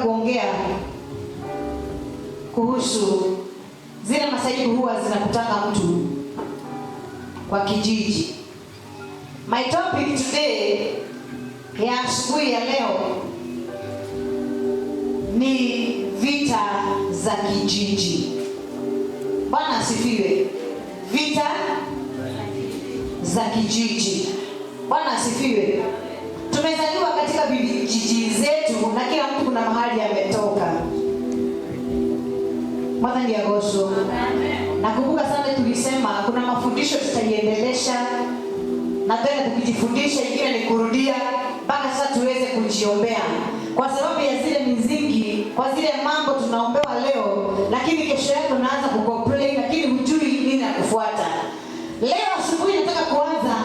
kuongea kuhusu zile masaibu huwa zinakutaka mtu kwa kijiji. My topic today ya asubuhi ya leo ni vita za kijiji. Bwana asifiwe. Vita za kijiji. Bwana asifiwe. Tumezaliwa katika vijiji zetu na kila mtu kuna mahali ametoka. Mwana ni Agosho. Nakumbuka sana tulisema kuna mafundisho tutaiendelesha na tena tukijifundisha ingine ni kurudia mpaka sasa tuweze kujiombea. Kwa sababu ya zile mizingi, kwa zile mambo tunaombewa leo, lakini kesho yako unaanza kucomplain lakini hujui nini na kufuata. Leo asubuhi nataka kuanza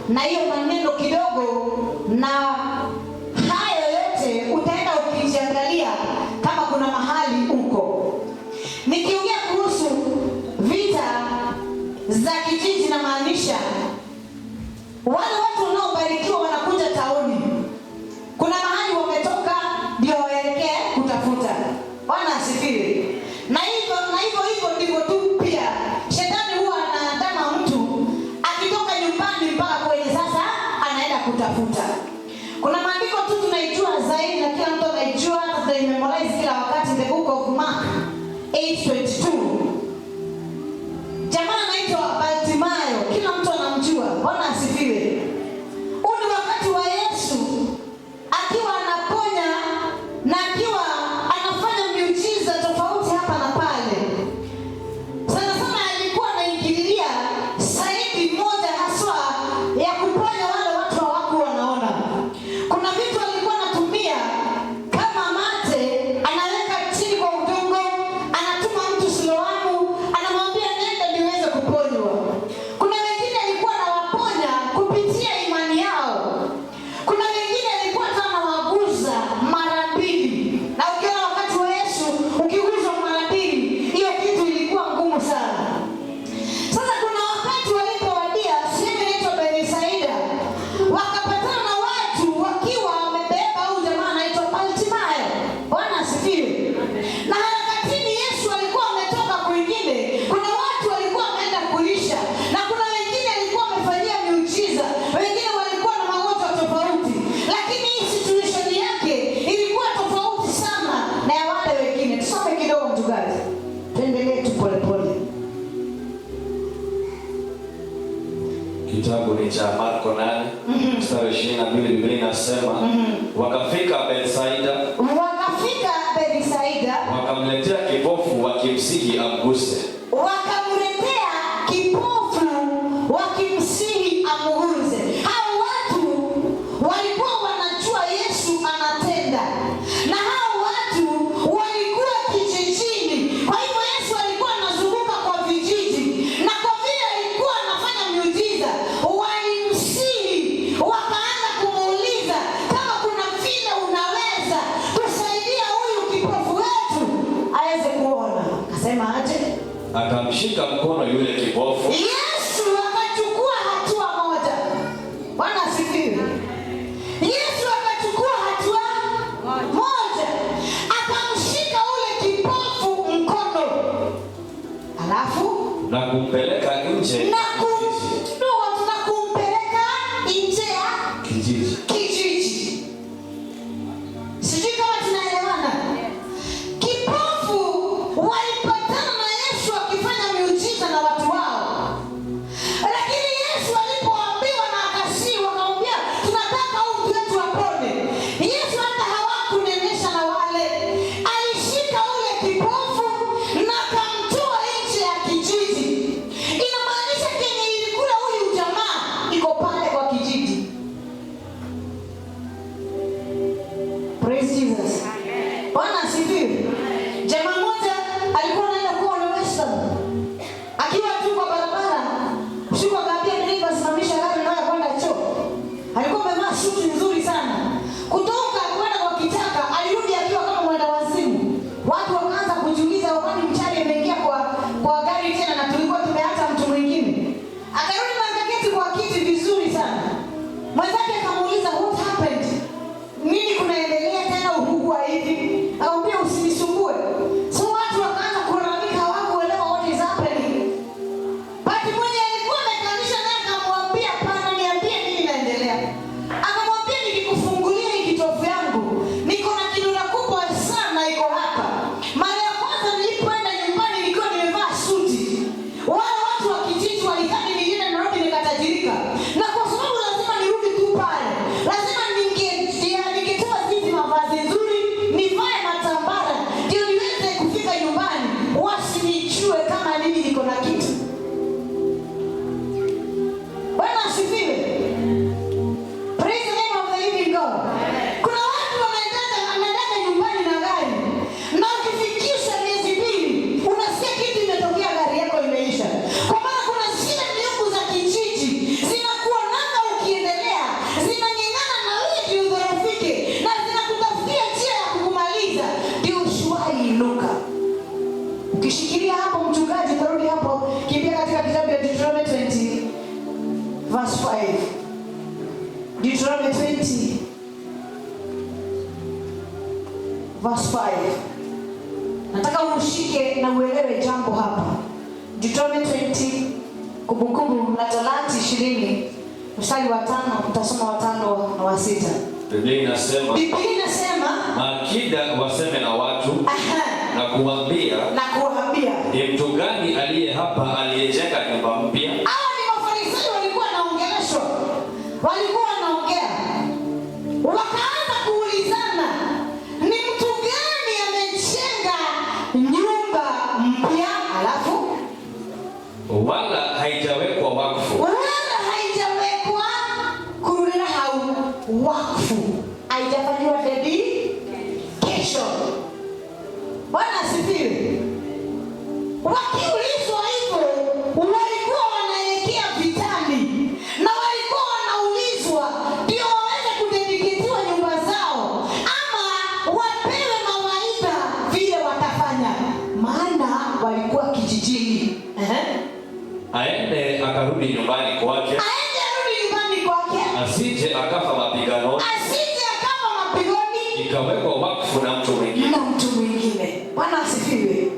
na hiyo maneno kidogo, na hayo yote utaenda ukijiangalia kama kuna mahali uko. Nikiongea kuhusu vita za kijiji na maanisha wale watu wanaobarikiwa wanakuja tauni. Kuna mahali wametoka ndio waelekee kutafuta. Bwana asifiwe. Na hivyo ndivyo tu pia shetani huwa anaandama mtu akitoka nyumbani mpaka kwenye sasa anaenda kutafuta. Kuna maandiko tu tunaijua zaidi na kila mtu anaijua, tunaimemorize kila wakati, the book of Mark 8:22. Jamaa anaitwa Bartimayo, kila mtu anamjua. Bwana asifiwe. Huu ni wakati wa Yesu akiwa anaponya na akiwa anafanya miujiza tofauti hapa na pale. Sana sana alikuwa anaingilia saidi moja haswa ya kuponya wale watu hawakuwa wanaona. Kuna vitu alikuwa anatumia kama mate, anaweka chini kwa udongo, anatuma mtu Siloamu, anamwambia nenda niweze kuponywa. Kuna wengine alikuwa anawaponya kupitia imani yao. Kuna wengine alikuwa anawaguza mara mbili. Na ukiona wakati wa Yesu ukiguzwa mara mbili, hiyo kitu ilikuwa ngumu sana. Sasa kuna wakati walipowadia sehemu inaitwa Bethsaida, wakapatana na watu wakiwa wamebeba huyu jamaa anaitwa Bartimayo. Bwana asifiwe. Na harakatini Yesu alikuwa ametoka kwingine, kuna watu walikuwa wameenda kuisha, na kuna wengine alikuwa amefanyia miujiza, wengine walikuwa na magonjwa tofauti, lakini hii situation yake ilikuwa tofauti sana na ya wale wengine. Tusome kidogo mtukazi, tuendelee tu polepole. Kitabu ni cha Marko 8 mstari 22. Biblia inasema wakafika Bethsaida, wakamletea kipofu wakimsihi amguse. Wakamletea kipofu wakimsihi amguse. Hao watu walikuwa wanajua Yesu anatenda, na hao watu walikuwa kijijini. Kwa hivyo Yesu alikuwa anazunguka kwa vijiji, na kwa vile alikuwa anafanya miujiza, walimsihi, wakaanza kumuuliza kama kuna vile unaweza kusaidia huyu kipofu wetu aweze kuona. Akasema aje? Akamshika mkono yule kipofu. Yesu akachukua hatua moja. Bwana asifiwe. Yesu akachukua hatua moja, akamshika ule kipofu mkono, alafu na kumpeleka nje na kumpeleka nje ya kijiji. Sijui kama tunaelewana. Kipofu walipatana na Yesu akifanya miujiza na watu wao, lakini Yesu alipoambiwa na akasii, wakamwambia tunataka huyu mtu wetu apone. Yesu hata hawakunenesha na wale, alishika ule kipofu na akamtoa nje ya kijiji. Inamaanisha kenye ilikula huyu jamaa iko pale kwa kijiji. Praise Jesus. Bwana asifiwe. Jamaa mmoja alikuwa anaenda kuona Western. Akiwa tu kwa barabara, usiku akaambia dereva simamisha gari na kwenda choo. Alikuwa amevaa suti nzuri sana. Kutoka kwenda kwa kitaka, alirudi akiwa kama mwenda wazimu. Watu wakaanza kujiuliza wakati mchana imeingia kwa gari tena na tulikuwa tumeacha mtu mwingine. Akarudi na akaketi kwa kiti vizuri sana. Mwenzake akamuuliza what happened? Nini kunaendelea tena huku hivi? Au verse 5. Nataka ushike na uelewe jambo hapa. Deuteronomy 20, Kumbukumbu la Torati 20, mstari wa 5, utasoma wa 5 na wa 6. Biblia inasema maakida waseme na watu na kuambia ni mtu gani aliye hapa aliyejenga nyumba mpya? Hawa ni Mafarisayo walikuwa wanaongeleshwa. Walikuwa wanaongea. Wakaanza kuulizana, ni mtu gani amejenga nyumba mpya alafu wala haijawekwa wakfu. Kurudira hau wakfu. Haijafanywa dedication. Bwana asifiwe. Wakiulizwa hivyo, walikuwa wanaelekea vitani na walikuwa wanaulizwa ndio waweze kudediketiwa nyumba zao ama wapewe mawaidha vile watafanya, maana walikuwa kijijini. Aende akarudi nyumbani kwake. Asije akafa mapigano. Ikawekwa wakfu na mtu mwingine. Bwana asifiwe.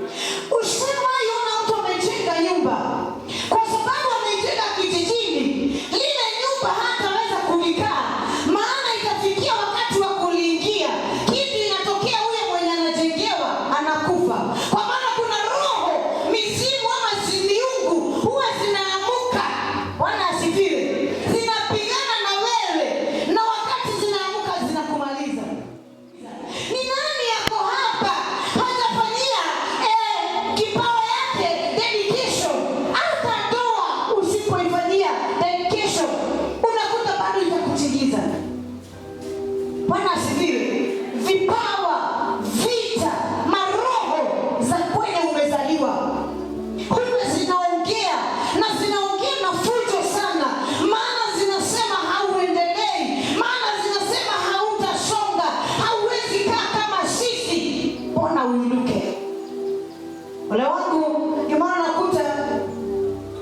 Usiwahi ona mtu amejenga nyumba kwa sababu amejenga kijijini, lile nyumba hataweza kulikaa, maana itafikia wakati wa kuliingia kitu inatokea, huyo mwenye anajengewa anakufa. Kwa maana kuna roho, mizimu ama miungu huwa zinaamuka. Bwana asifiwe. Zinapigana na wewe na wakati zinaamuka zinakumaliza. Ni nani yako hapa hajafanyia kipawa yake dedication? Hata ndoa usipoifanyia dedication unakuta bado itakutingiza. Bwana asifiwe. Vipawa, vita, maroho za kwenye umezaliwa huwa zinaongea na zinaongea na fujo sana, maana zinasema hauendelei, maana zinasema hautasonga, hauwezi kaa kama sisi, mbona uinuke. Wale wangu imana nakuta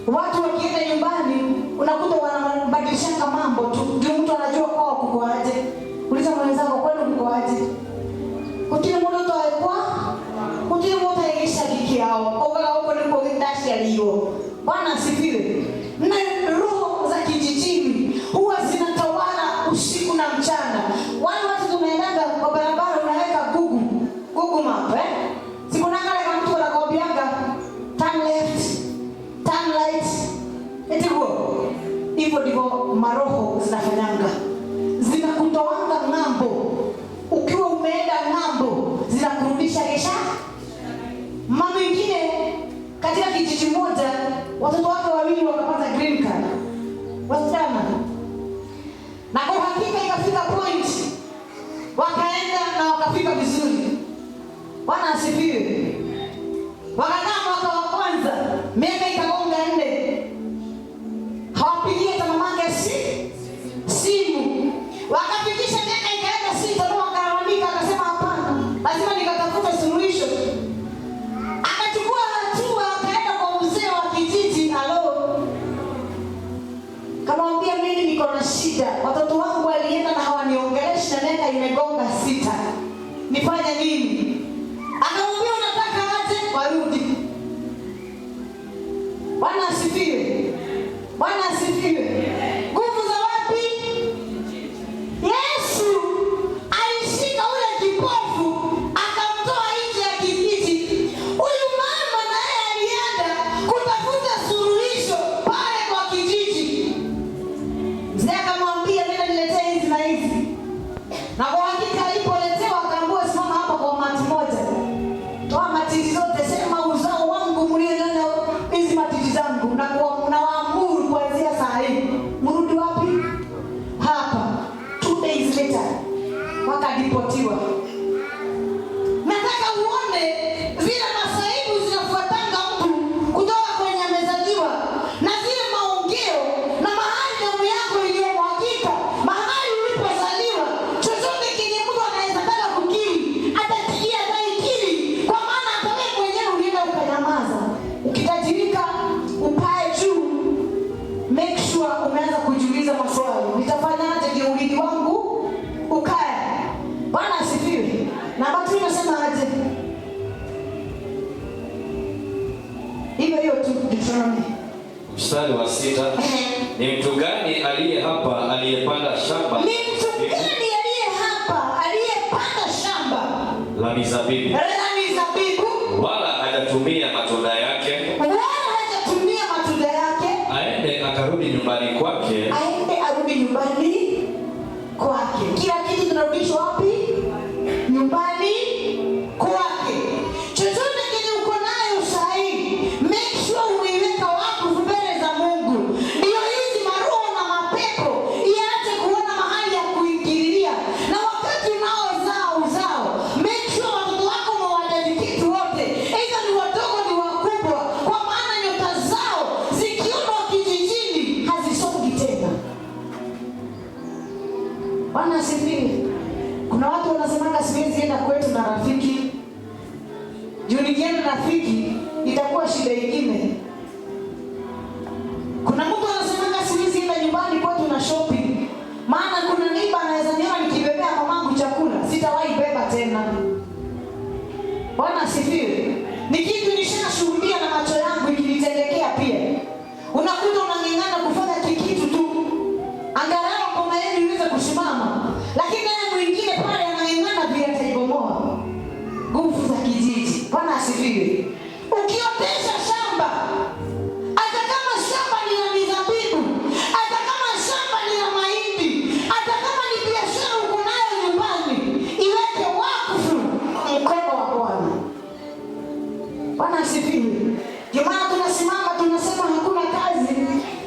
watu wakienda nyumbani unakuta wanabadilishanga mambo tu, ndio mtu anajua kwao kuko aje. Uliza mwenzako kwenu kuko aje? Kutile mtu toekwa, kutile mtu ayegesha kiki yao, ogala huko ni kwa ndashi aliyo. Bwana asifiwe. Na roho za kijijini huwa zinatawala usiku na mchana. Wale watu tumeendanga kwa barabara unaweka Google map, siku nakale kama mtu anakwambianga turn left, turn right. Etigo. Hivyo ndivyo maroho zinafanyanga. Zinakutoanga ng'ambo. Ukiwa umeenda ng'ambo, zinakurudisha kesha. Mama mwingine katika kijiji moja, watoto wake wawili wakapata green card. Wasichana. Na kwa hakika ikafika point wakaenda na wakafika vizuri. Bwana asifiwe. Wakakaa mwaka wa kwanza, miaka ikagonga 4. Hawapigie hata mamake simu. Wakafikisha miaka ikaenda 6, ndio wakalalamika, akasema hapana, lazima nikatafuta suluhisho. Akachukua hatua, akaenda kwa mzee wa kijiji. Kamwambia mimi niko na shida, watoto wangu walienda na hawaniongeleshi na miaka imegonga 6, nifanye nini? Akamwambia unataka aje warudi. Bwana asifiwe. Bwana asifiwe. Nguvu za wapi? Yesu alishika ule kipofu akamtoa nje ya kijiji. Huyu mama naye alienda kutafuta suluhisho pale kwa kijiji. Mzee akamwambia nenda niletee hizi na hizi. Na kwa hakika alipoletewa akaambiwa simama hapa kwa mati moja. Toa matiti zote, sema uzao wangu mlio na hizi matiti zangu, na nawaamuru kuanzia saa hii mrudi wapi? Hapa. 2 days later wakadipotiwa. Deuteronomy. Mstari wa 6. Ni mtu gani aliye hapa aliyepanda shamba? Ni mtu gani aliye hapa aliyepanda shamba la mizabibu? Wala hajatumia matunda yake. Aende akarudi nyumbani kwake. Kila kitu tunarudishwa wapi? Nyumbani kwake. Chochote kile uko nayo sahihi, make sure umeiweka wakfu mbele za Mungu. Ndio hizi maroho na mapepo iache kuona mahali ya kuingililia. Na wakati unaozaa uzao, make sure watoto wako mwadedicate wote. Hizo ni wadogo ni wakubwa, kwa maana nyota zao zikiona kijijini hazisongi tena. Bwana asifiwe. Kuna watu wanasemanga siwezi enda kwetu na rafiki. Juu nikienda na rafiki itakuwa shida nyingine. Kuna mtu anasemanga siwezi enda nyumbani kwetu na shopping. Maana kuna neighbor anaweza niona nikibebea mamangu chakula, sitawahi beba tena. Bwana asifiwe. Ni kitu nishashuhudia na macho yangu ikinitendekea pia. Unakuta unang'ang'ana kufanya kitu tu, angalau ngoma yenu iweze kusimama, lakini naye mwingine pale anang'ang'ana vile ataibomoa. Nguvu za kijiji. Bwana asifiwe. Ukiotesha shamba, hata kama shamba ni la mizabibu, hata kama shamba ni la mahindi, hata kama ni biashara uko nayo nyumbani, iweke wakfu mkono wa Bwana. Bwana asifiwe. Ndio maana tunasimama tunasema hakuna kazi,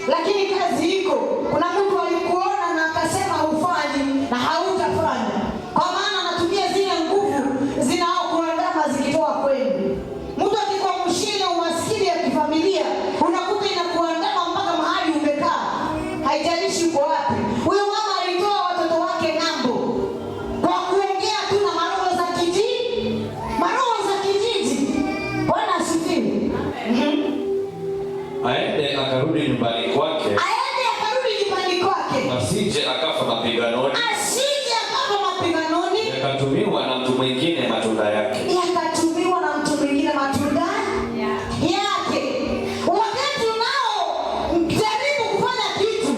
lakini kazi iko. Kuna mtu alikuona na akasema hufanyi na hautafanya, kwa maana anatumia zile nguvu zinaokuandama zikitoka kwenu. Mtu akikuwa mshinde umaskini ya kifamilia, unakuta inakuandama mpaka mahali umekaa, haijalishi uko wapi. Huyo mama alitoa watoto wake ng'ambo kwa kuongea tu na maroho za kijiji. Maroho za kijiji. Bwana asifiwe. Aende akarudi nyumbani kwake. Asije akafa mapiganoni. Yakatumiwa na mtu mwingine matunda yake. Wakati unao jaribu kufanya kitu,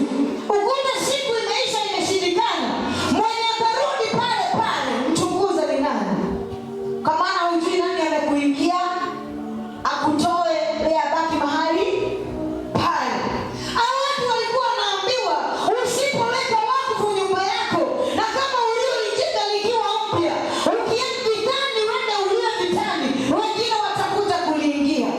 ukute siku imeisha imeshindikana, mwenye atarudi pale pale, mchunguze ni nani. Kwa maana hujui nani amekuingia akutoe ya baki mahali pale. Hao watu walikuwa wanaambiwa usipoweka wakfu nyumba yako, na kama ulioijenga likiwa mpya, ukienda vitani wende ulie vitani, wengine watakuja kuliingia.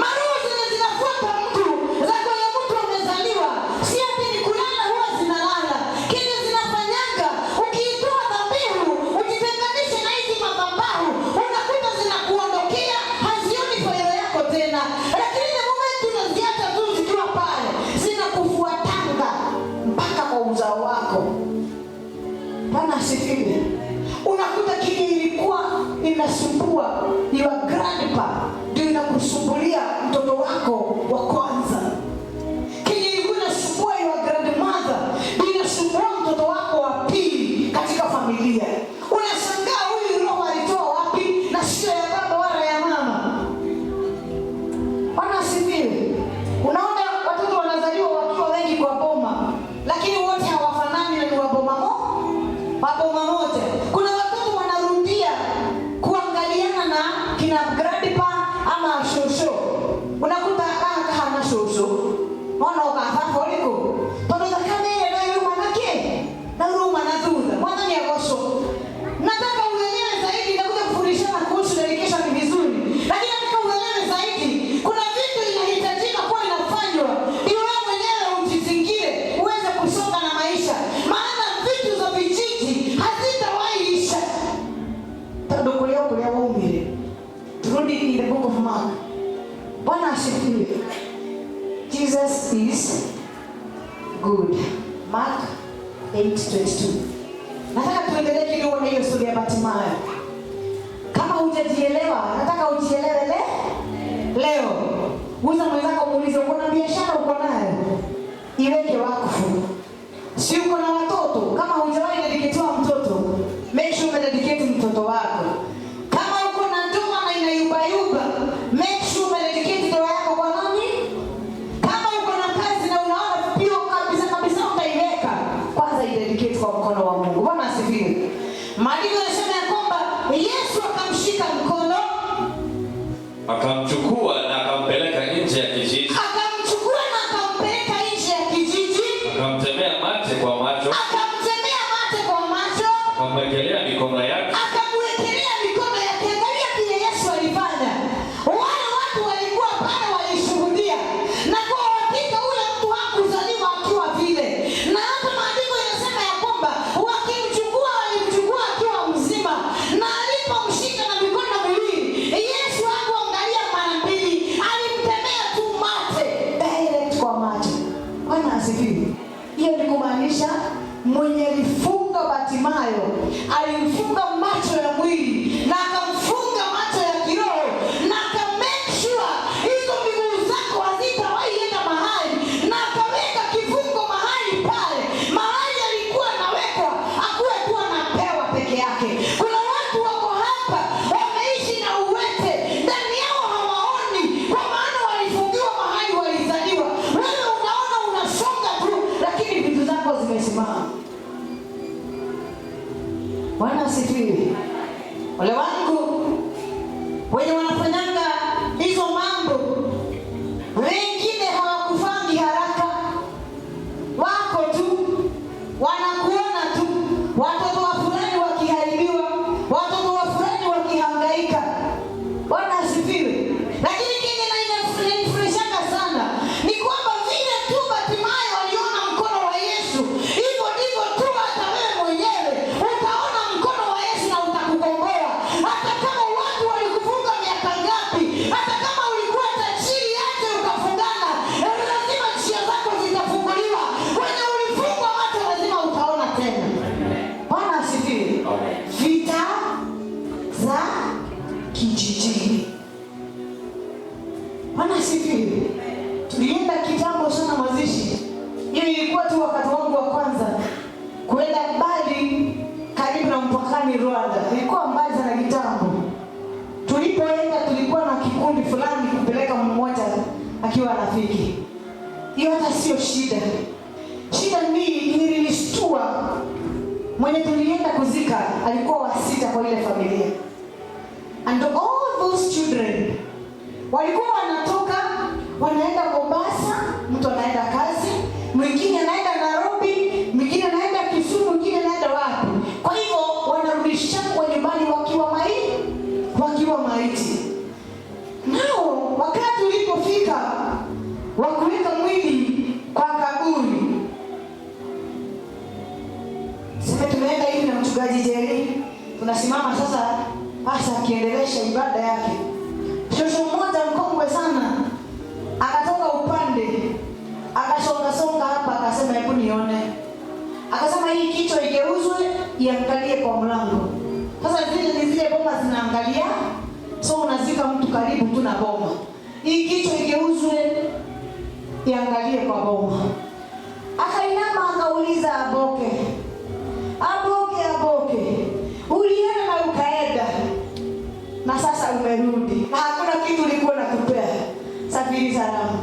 Maroho zinafuata mtu za kwenye mtu amezaliwa, si ati ni kulala huwa zinalala. Kile zinafanyanga, ukiitoa dhabihu, ukitenganisha na hizi madhabahu, unakuta zinakuondokea, hazioni faida yako tena. Lakini ile moment unaziacha tu zikiwa pale, zinakufuatanga mpaka kwa uzao wako. Bwana asifiwe. Unakuta kile ilikuwa inasumbua your grandpa, ndio inakusumbulia mtoto wako wa kwanza. Kile ilikuwa inasumbua your grandmother, ndio inasumbua mtoto wako wa pili katika familia. Unashangaa huyu roho alitoa wapi na sio ya baba wala ya mama. Bwana asifiwe. Unaona watoto wanazaliwa wakiwa wengi kwa boma, lakini wote hawafanani na ni wa boma moja. Kuna watoto wanarudia kuangaliana na kina grandpa ama shosho. Unakuta kaka hana shosho. Mwana ukafafa uliko. Toto za kamera na yuma nake. Na ruma na duda. Mwana ni agosho. Nataka uelewe zaidi na kuja kufundishana kuhusu dedication ni vizuri. Lakini nataka uelewe zaidi. Kuna vitu inahitajika kuwa inafanywa. Ili wewe mwenyewe ujizingire uweze kusonga na maisha. Maana vitu za vijiji hazitawahi isha. Tadokolea kwa waumire. Turudi in the book of Mark. Bwana asifiwe. Jesus is good. Mark 8:22. Nataka tuendelee kidogo na hiyo story ya Bartimayo. Kama hujajielewa, nataka ujielewe leo. Uza mwenzako muulize, uko na biashara uko nayo? Iweke wakfu. Si uko na watoto? Kama hujawahi dedicate mtoto, make sure umededicate mtoto wako. Kama uko na ndoa na inayumbayumba, make sure umededicate Maandiko yanasema ya kwamba Yesu akamshika mkono, akamchukua na akampeleka nje ya kijiji. Akamchukua na akampeleka nje ya kijiji. Akamtemea mate kwa macho. Akamtemea mate kwa macho. Akamwekelea mikono yake. Akamwekelea mikono yake. Angalia kile Yesu alifanya. Wale watu walikuwa pale walishuhudia. Na kwa hakika ule mtu hakuzaliwa akiwa vile. Na hata maandiko yanasema ya kwamba wakimchukua walimchukua akiwa mzima. Na alipomshika na mikono miwili, Yesu hakuangalia mara mbili, alimtemea tu mate direct kwa macho. Bwana asifiwe. Hiyo ni kumaanisha mwenye alifunga Bartimayo alimfunga macho ya mwili na akamfunga macho ya kiroho, na akamake sure hizo miguu zako hazitawahi enda mahali, na akaweka kifungo mahali pale, mahali alikuwa anawekwa akuwe tu anapewa peke yake. Kuna watu wako hapa wameishi na uwete ndani yao, hawaoni kwa maana walifungiwa mahali walizaliwa. Wewe unaona unasonga tu, lakini vitu zako zimesimama. Bwana asifiwe. Wale wangu wenye wanafanyanga hizo mambo, wengine hawakufangi haraka, wako tu wanakuona tu, watoto wa fulani wakiharibiwa, watoto wa fulani wakihangaika. Bwana asifiwe. Lakini kile inanifurahishanga sana ni kwamba vile tu Bartimayo aliona mkono wa Yesu, hivyo ndivyo tu hata wewe mwenyewe utaona mkono wa Yesu na utakukomboa. Hata kama watu walikufunga miaka ngapi, hata kama ulikuwa tajiri yake ukafungana, lazima njia zako zitafunguliwa. Wenye ulifungwa watu lazima utaona tena. Bwana asifiwe. Vita za kijijini. Bwana asifiwe. Tulienda kitambo sana mazishi. Hiyo ilikuwa tu wakati wangu wa kwanza kwenda mbali karibu na mpakani Rwanda. Ilikuwa mbali sana kitambo. Tulipoenda tulikuwa na kikundi fulani kupeleka mmoja akiwa rafiki. Hiyo hata sio shida. Shida ni nilishtua. Mwenye tulienda kuzika alikuwa wa sita kwa ile familia. And all those children walikuwa wanatoka wanaenda Mombasa, mtu anaenda kazi, mwingine anaenda Nairobi, mwingine anaenda Kisumu, mwingine anaenda wapi. Kwa hivyo wanarudisha kwa nyumbani wakiwa maiti. Nao wakati ulipofika wakuweka mwili kwa kaburi, sasa tumeenda hivi na mchungaji Jerry, tunasimama sasa hasa akiendelesha ibada yake. Shosho mmoja mkongwe sana akatoka upande, akasonga hapa, akasema hebu nione. Akasema hii kichwa igeuzwe iangalie kwa mlango. Sasa zile bomba zinaangalia, so unazika mtu karibu tu na bomba. Hii kichwa igeuzwe iangalie kwa bomba. Akainama akauliza Aboke, ulienda na ukaenda na sasa umerudi na hakuna kitu ulikuwa nakupea, safiri salama.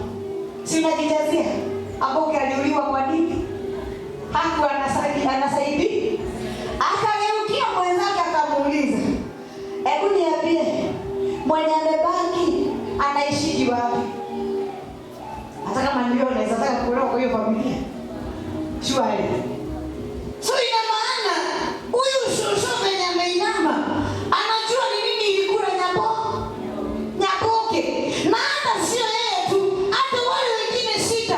Si unajijazia? Aboke aliuliwa kwa nini? Hakuwa anasaidi. Akageukia mwenzake akamuuliza, hebu niambie, mwenye amebaki anaishiji wapi? Hata kama ndio unaweza taka kuolewa kwa hiyo familia. Shwari. So ina maana huyu shosho mwenye ameinama anajua ni nini ilikula Nyaboke. Na hata sio yeye tu, hata wale wengine sita.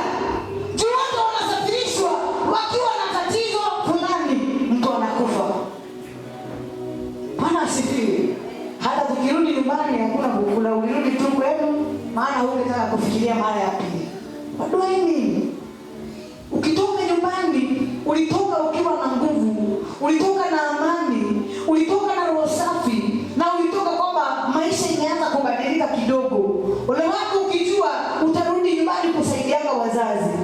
Juu wote wanasafirishwa wakiwa na tatizo fulani, mtu anakufa. Bwana asifiwe. Hata tukirudi nyumbani hakuna kukula, ulirudi tu kwenu, maana hungetaka kufikiria mara ya pili. Wadua nini? Ukitoka nyumbani, ulitoka ukiwa na nguvu, ulitoka na amani, ulitoka na roho safi, na ulitoka kwamba maisha imeanza kubadilika kidogo. Ole wako ukijua utarudi nyumbani kusaidiana wazazi.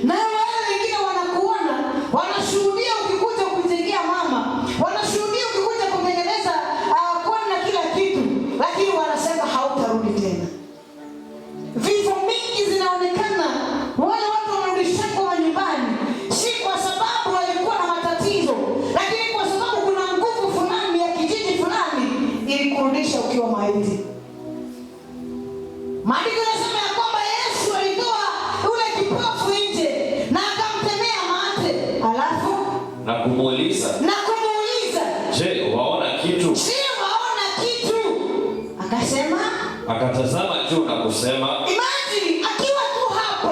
Na wale wengine wanakuona, wanashuhudia ukikuja kujengea mama, wanashuhudia ukikuja kutengeneza kona na kila kitu, lakini wanasema hautarudi tena. Vifo mingi zinaonekana wale watu wanarudisha kwa nyumbani, si kwa sababu walikuwa na matatizo, lakini kwa sababu kuna nguvu Maandiko yanasema ya kwamba Yesu alitoa ule kipofu nje na akamtemea mate. Alafu na kumuuliza, "Je, waona kitu?" Akasema, akatazama juu na kusema, imagine akiwa tu hapo,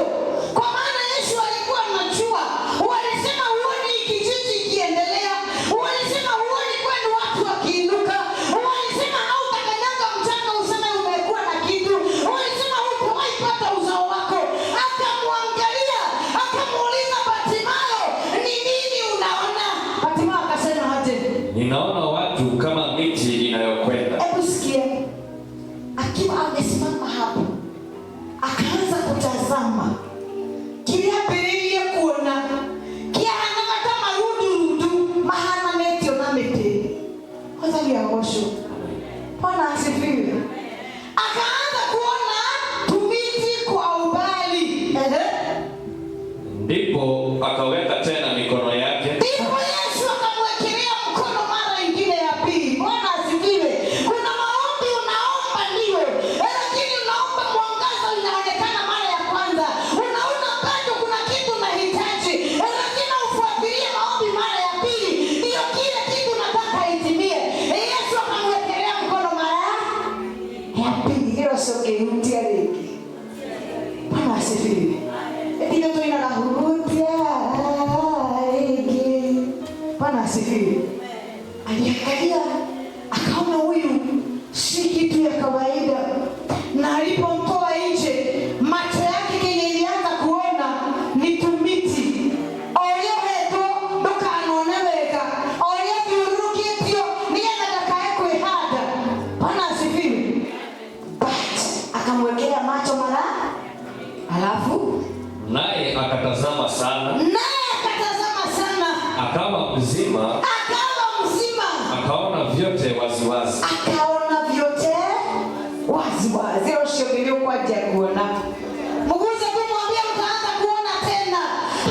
kwa maana Yesu alikuwa anajua. Walisema huoni kijiji kiendelea, walisema huoni kwani watu wakiinuka, walisema hautakanyaga mchanga useme umekuwa na kitu, walisema hutawahi pata uzao wako. Akamwangalia, akamuuliza Bartimayo, "Ni nini unaona?" Bartimayo akasema aje? "Ninaona watu kama miti inayokwenda." Hebu sikia. Akiwa amesimama hapo, akaanza kutazama kile apelele kuona kia hana kama rudu mahana netio na mete. Kwanza ni angosho. Bwana asifiwe. Akaanza kuona tumiti kwa umbali. Ndipo akaweka tena mikono yake. Ndipo Yesu akamwekelea mkono mara nyingine ya pili. Bwana asifiwe. Kuna maombi unaomba ndio, lakini unaomba mwangaza inaonekana mara ya kwanza. Unaona bado kuna kitu unahitaji, lakini ufuatilie maombi mara ya pili. Ndio kile kitu unataka itimie. Yesu akamwekelea mkono mara ya pili. Hilo sio kirudia leki. Bwana asifiwe. Ndio tu inahurudia leki. Bwana asifiwe. Aliangalia akaona huyu si kitu ya kawaida, na alipomtoa nje macho yake kenye ilianza kuona ni tumiti olioheto dukanoneweka oliokiurukitio niyenadakaekwe hada. Bwana asifiwe. Akamwekea macho mara, alafu naye akatazama sana, akawa mzima, akaona vyote waziwazi. Zero shogilio kwa kuona. Mguze kumwambia utaanza kuona tena.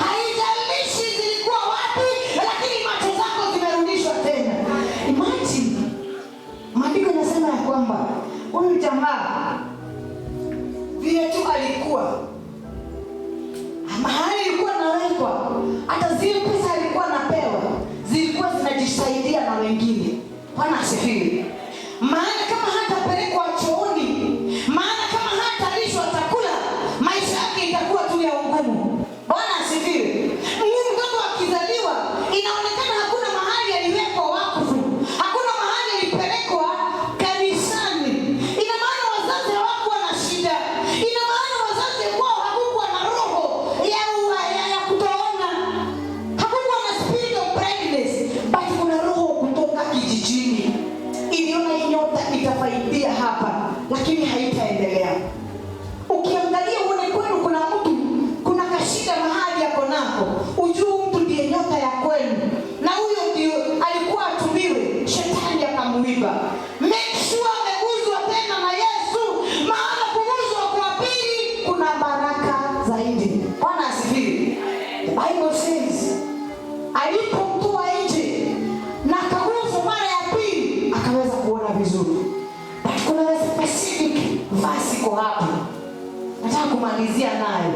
Haijalishi zilikuwa wapi, lakini macho zako zimerudishwa tena. Imagine. Maandiko yanasema ya kwamba huyu jamaa vile tu alikuwa mahali alikuwa anawekwa, hata zile pesa alikuwa anapewa zilikuwa zinajisaidia na wengine. Bwana asifiwe. Maana kama hatapelekwa chooni, maana kama hatalishwa chakula, maisha yake itakuwa tu ya ugumu. Bwana asifiwe. Mtoto akizaliwa inaonekana hakuna mahali aliwekwa wakfu, hakuna mahali alipelekwa kanisani. Ina maana wazazi hawakuwa na shida, ina maana wazazi kwao hakukuwa na roho ya kutoona, hakukuwa na spirit of blindness, but kuna roho kutoka kijijini iliona nyota itafaidia hapa, lakini haitaendelea. Ukiangalia uone kwenu kuna mtu, kuna kashida mahali yako nako, ujue mtu ndiye nyota ya kwenu, na huyo ndio alikuwa atumiwe, shetani akamuiba. Make sure ameguzwa tena na Yesu, maana kuguzwa kwa pili kuna baraka zaidi. Bwana asifiwe. The Bible says alipomtoa nje na akaguzwa mara ya pili, akaweza kuona vizuri. But kuna specific verse iko hapa nataka kumalizia nayo.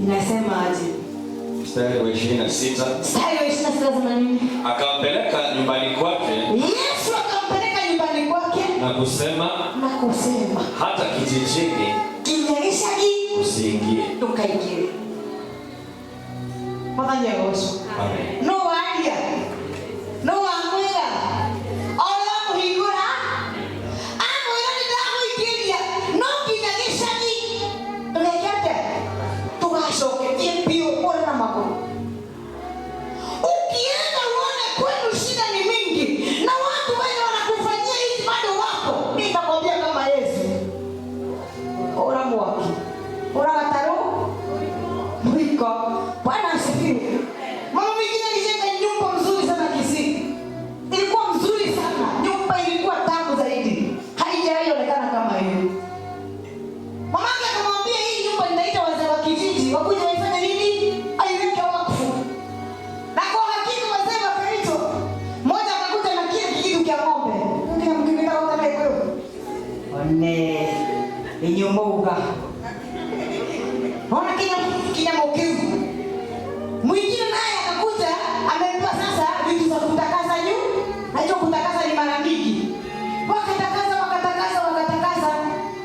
Inasema aje? Mstari wa 26. Sema nini? Akampeleka nyumbani kwake. Yesu akampeleka nyumbani kwake na kusema, hata kijijini usiingie. Tukaingie. Pamoja na Yesu. Amen. No idea. No amwela. Ola muhigura. Amwela ni damu ikilia. No kinagishani. Tulekete. Tugashoke tiempio kwa na mako. Ukienda uone kwenu shida ni mingi na watu wengi wanakufanyia hivi bado wako. Nitakwambia kama Yesu. Ora mwaki. Ora taro. Mwiko. Bwana asifiwe. Mama mwingine alijenga inyomboga. Ona kina mokevu. Mwingine naye akakuja amepewa sasa vitu za kutakasa nyumba. Hicho kutakasa ni mara mingi. Wakatakasa.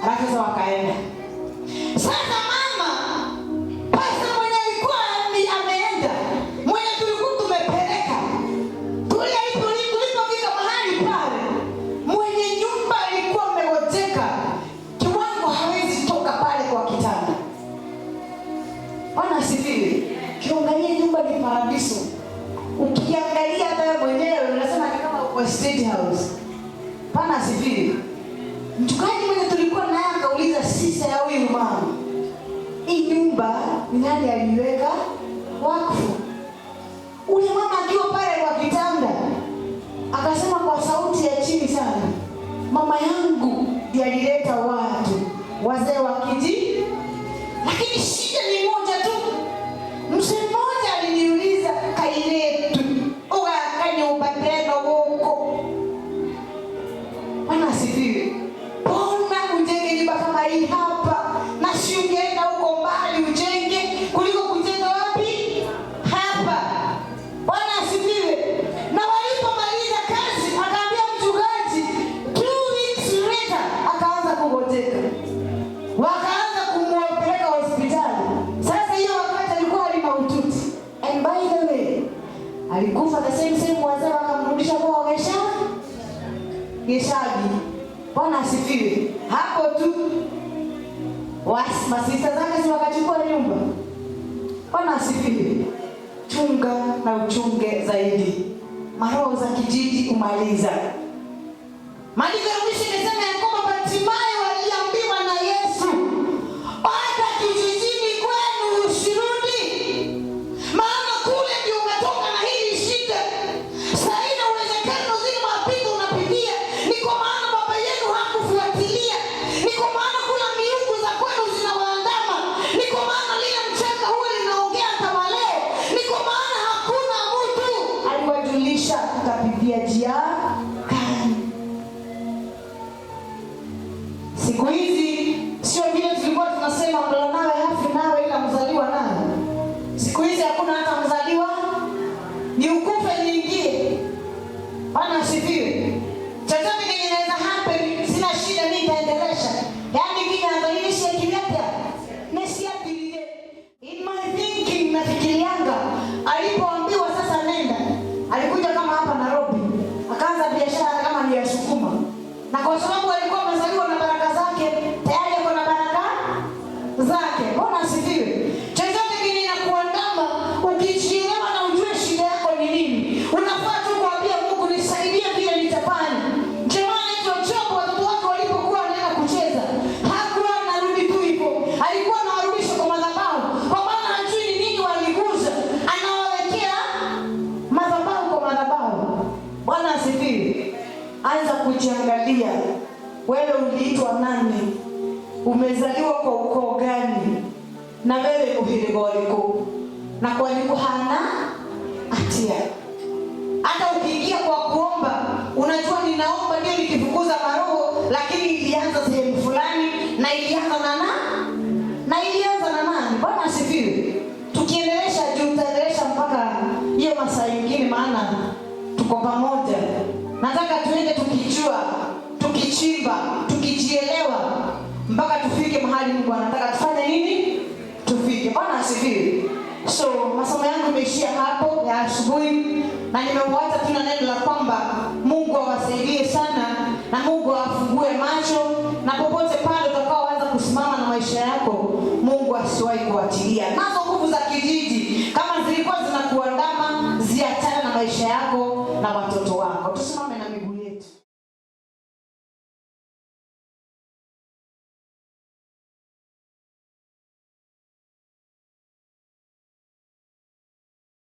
Alafu wakaenda. Sasa mama pasa mwenye alikuwa ameenda, mwenye tulikuwa tumepeleka. Tulipofika mahali pale, mwenye nyumba alikuwa amegojeka. Kiwango hawezi toka pale kwa kitanda. Bwana asifiwe. Kiangalia nyumba ni paradiso. Ukiangalia hata mwenyewe unasema ni kama uko State House. Bwana asifiwe. Mchungaji mwenye tulikuwa naye akauliza sisi ya huyu mama, hii nyumba ni nani aliweka wakfu? Ule mama akiwa pale kwa kitanda akasema kwa sauti ya chini sana, mama yangu ndiye alileta watu wazee wa kijiji. Lakini shida ni moja tu. Mzee mmoja aliniuliza kailetu ukakanya upateno huko. Bwana asifiwe. Kama hii hapa na si ungeenda huko mbali ujenge kuliko kujenga wapi? Hapa. Bwana asifiwe. Na walipomaliza kazi akaambia mchungaji 2 weeks later akaanza kugojeka. Wakaanza kumwapeleka hospitali. Sasa hiyo wakati alikuwa hali mahututi. And by the way, alikufa the same wazee wakamrudisha kwa Geshaji. Bwana asifiwe. Hapo tu masista zake si wakachukua nyumba. Bwana asifiwe. Chunga na uchunge zaidi. Maroho za kijiji umaliza. Maandiko ya mwisho inasema ya kwamba Bartimayo aliambiwa na Yesu, "Hata kijijini kwenu usirudi. Maana kule ndio umetoka na hili shida. Sasa ina uwezekano zile mapigo unapitia ni kwa maana baba yenu hakufuatilia. Ni kwa maana kuna miungu za kwenu zinawaandama. Ni kwa maana lile mchanga huo linaongea kama leo. Ni kwa maana hakuna mtu aliwajulisha utapitia njia gani." Siku hizi sio vile tulikuwa tunasema mlo nawe hafi nawe ila mzaliwa nawe. Siku hizi hakuna hata mzaliwa, ni ukufe niingie. Bwana asifiwe. Chochote kinaweza happen, sina shida, mimi nitaendelesha. Yaani kinaanzalisha kivyake. Nisiapilie. In my thinking nafikirianga alipoambiwa sasa nenda, alikuja kama hapa Nairobi. Akaanza biashara kama ni ya sukuma. Na kwa sababu alikuwa amezaliwa na baraka zake, tayari yuko na baraka zake. Bwana asifiwe. Chochote kinakuandama, ukijielewa na ujue shida yako ni nini, unafaa tu kuambia Mungu, nisaidie vile nitafanya. Jamani, Job watoto wake walipokuwa wanaenda kucheza, hakuwa anarudi tu hivyo. Alikuwa anawarudisha kwa madhabahu. Kwa maana hajui ni nini waliguza, anawawekea madhabahu kwa madhabahu. Bwana asifiwe. Anza kujiangalia. Wewe uliitwa nani? Umezaliwa kwa ukoo gani? Na wewe uhirigo waliko. Na kwa nini hana hatia? Hata ukiingia kwa kuomba, unajua ninaomba ndio nikifukuza maroho, lakini ilianza sehemu fulani na ilianza na nani? Bwana asifiwe. Tukiendelesha juu tutaendelesha mpaka hiyo masaa nyingine, maana tuko pamoja. Nataka tuende tukijua, tukichimba, tukijielewa mpaka tufike mahali Mungu anataka tufanye nini? Tufike. Bwana asifiwe. So, masomo yangu yameishia hapo ya asubuhi na nimeuacha tu na neno la kwamba